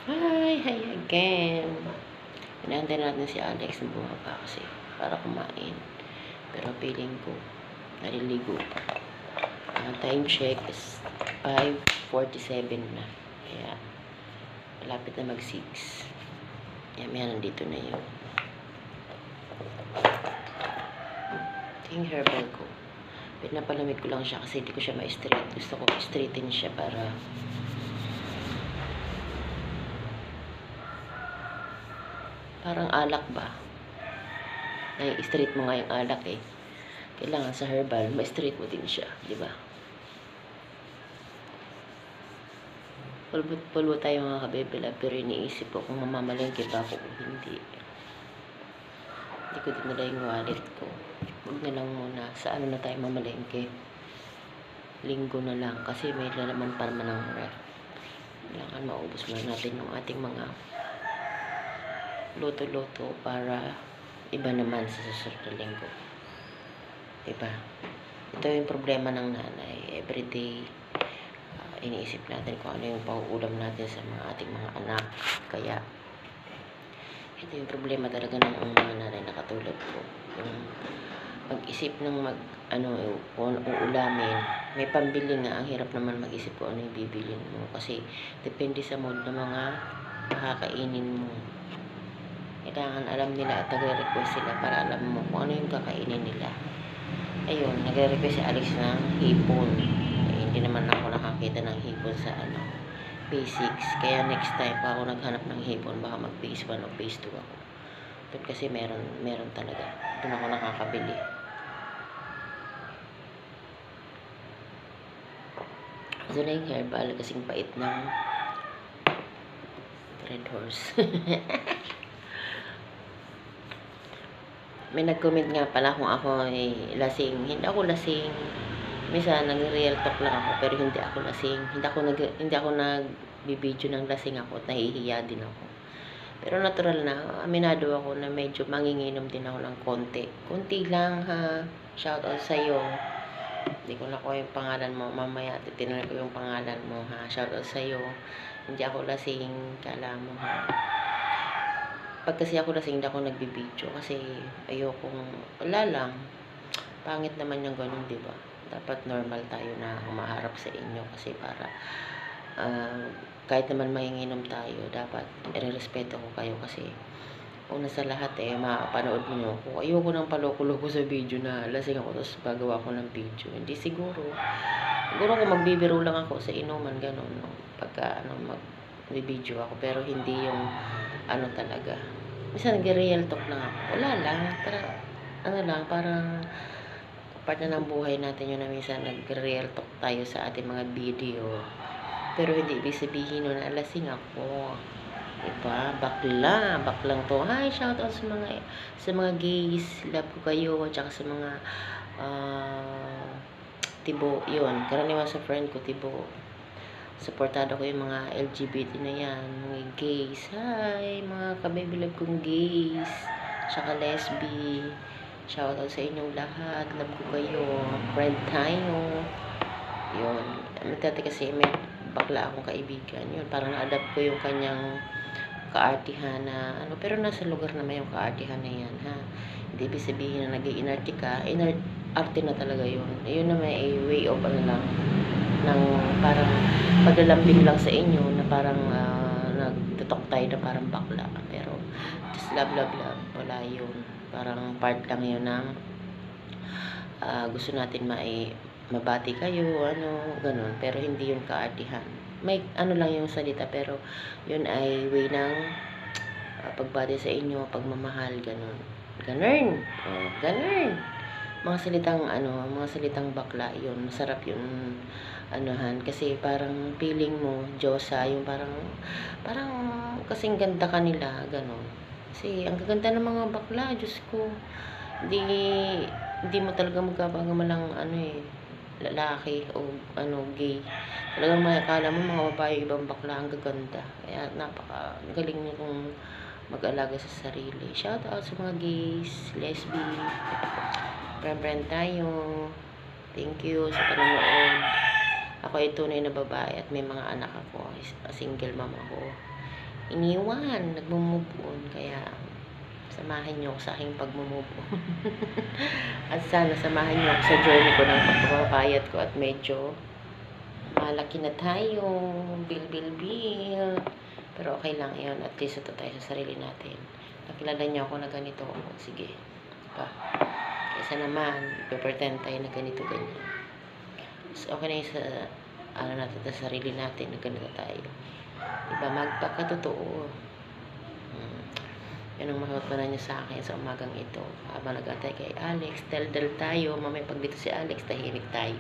Hi again. Inaantay natin si Alex na bumaba kasi para kumain. Pero feeling ko, naliligo pa. Time check is 5:47 na. Kaya, malapit na mag-6. Yan, nandito na yun. Ito yung herbal ko. Pinapalamig ko lang siya kasi hindi ko siya ma-straight. Gusto ko straighten siya para parang alak ba? Nai-straight mo nga yung alak eh. Kailangan sa herbal, ma-straight mo din siya. Di ba? Pulbo tayo mga kabebela, pero iniisip ko kung mamamalengke ba ako o hindi. Hindi ko dinala yung wallet ko. Huwag na lang muna. Sa ano na tayo mamalengke? Linggo na lang. Kasi may lalaman pa naman ng ref. Kailangan maubos na natin yung ating mga loto-loto para iba naman sa susunod na linggo. Diba? Ito yung problema ng nanay. Everyday, iniisip natin kung ano yung pauulam natin sa mga ating mga anak. Kaya, ito yung problema talaga ng mga nanay na katulad ko. Yung mag-isip ng kung anong uulamin. May pambili nga, ang hirap naman mag-isip kung ano yung bibilin mo. Kasi, depende sa mood ng mga makakainin mo. Kailangan alam nila at nagre-request sila para alam mo kung ano yung kakainin nila. Ayun, nagre-request si Alex ng hipon. Hindi naman ako nakakita ng hipon sa basics. Kaya next time pa ako naghanap ng hipon, baka mag phase 1 o phase 2 ako. Doon kasi meron talaga. Doon ako nakakabili. Doon na yung herbal kasing pait ng Red Horse. May nag-comment nga pala kung ako ay lasing. Hindi ako lasing. Minsan nag-real talk lang ako pero hindi ako lasing. Hindi ako nag-video ng lasing ako at nahihiya din ako. Pero natural na, aminado ako na medyo manginginom din ako ng konti. Konti lang ha. Shout out sa iyo. Hindi ko nakuha yung pangalan mo. Mamaya titignan ko yung pangalan mo ha. Shout out sa iyo. Hindi ako lasing. Kala mo ha. Pag kasi ako lasing, hindi ako nagbibideo kasi ayokong, wala lang. Pangit naman yung ganun, di ba? Dapat normal tayo na humaharap sa inyo kasi para kahit naman manginginom tayo, dapat irerespeto ko kayo kasi una sa lahat mapanood mo ako. Ayoko nang paloko-loko sa video na lasing ako tapos gagawa ko ng video. Hindi siguro. Siguro kung magbibiro lang ako sa inuman, ganun, no? Pagka mag-video ako, pero hindi yung talaga. Minsan nag-real talk lang ako. Wala lang. Parang part na ng buhay natin yun na minsan nag-real talk tayo sa ating mga video. Pero hindi ibig sabihin nun na lasing ako. Diba? Baklang to. Hi, shout out sa mga gays. Love ko kayo. Tsaka sa mga tibo. Yun. Karaniwan sa friend ko, tibo. Supportado ko yung mga LGBT na yan, mga gays. Hi, mga kabibilab kong gays. Tsaka lesbi. Shoutout sa inyong lahat. Love ko kayo. Friend tayo. Yun. Dati kasi may bakla akong kaibigan. Yun, parang na-adapt ko yung kanyang kaartihan na pero nasa lugar naman yung kaartihan na yan, ha. Hindi ibig sabihin na nag-i-inarte ka. Arte na talaga yun. Yun na may way of lang ng parang paglalambing lang sa inyo na parang nagtutok tayo na parang bakla pero just love wala yun, parang part lang yun ng gusto natin mabati kayo ganun, pero hindi yun kaartihan. May lang yung salita pero yun ay way ng pagbati sa inyo, pagmamahal, ganun mga salitang bakla yun, masarap yun kasi parang feeling mo Diyosa, yung parang kasing ganda kanila, ganun. Kasi ang gaganda ng mga bakla, Diyos ko, hindi mo talaga magkapagamalang lalaki o gay. Talagang makakala mo mga babae ibang bakla ang gaganda. Kaya galing nyo kung mag-alaga sa sarili. Shout out sa mga gays, lesbi, friend tayo. Thank you sa panonood. Ako ay tunay na babae at may mga anak ako. Single mom ako. iniwan, nagmo-move on. Kaya samahan niyo ako sa aking pagmo-move on. At sana samahan niyo ako sa journey ko ng pagpapapayat ko at medyo malaki na tayo, bil. Pero okay lang yun, at least ito tayo sa sarili natin. Nakilala niyo ako na ganito ako, sige. Pa. Kaysa naman, pretend tayo na ganito, ganyan. So, okay na yun sa, natin, sa sarili natin na ganito tayo. Diba, magpakatotoo. Yan ang matutunan niyo sa akin sa umagang ito. Habang nag-atay kay Alex, dal tayo. Mamaya pag dito si Alex, tahimik tayo.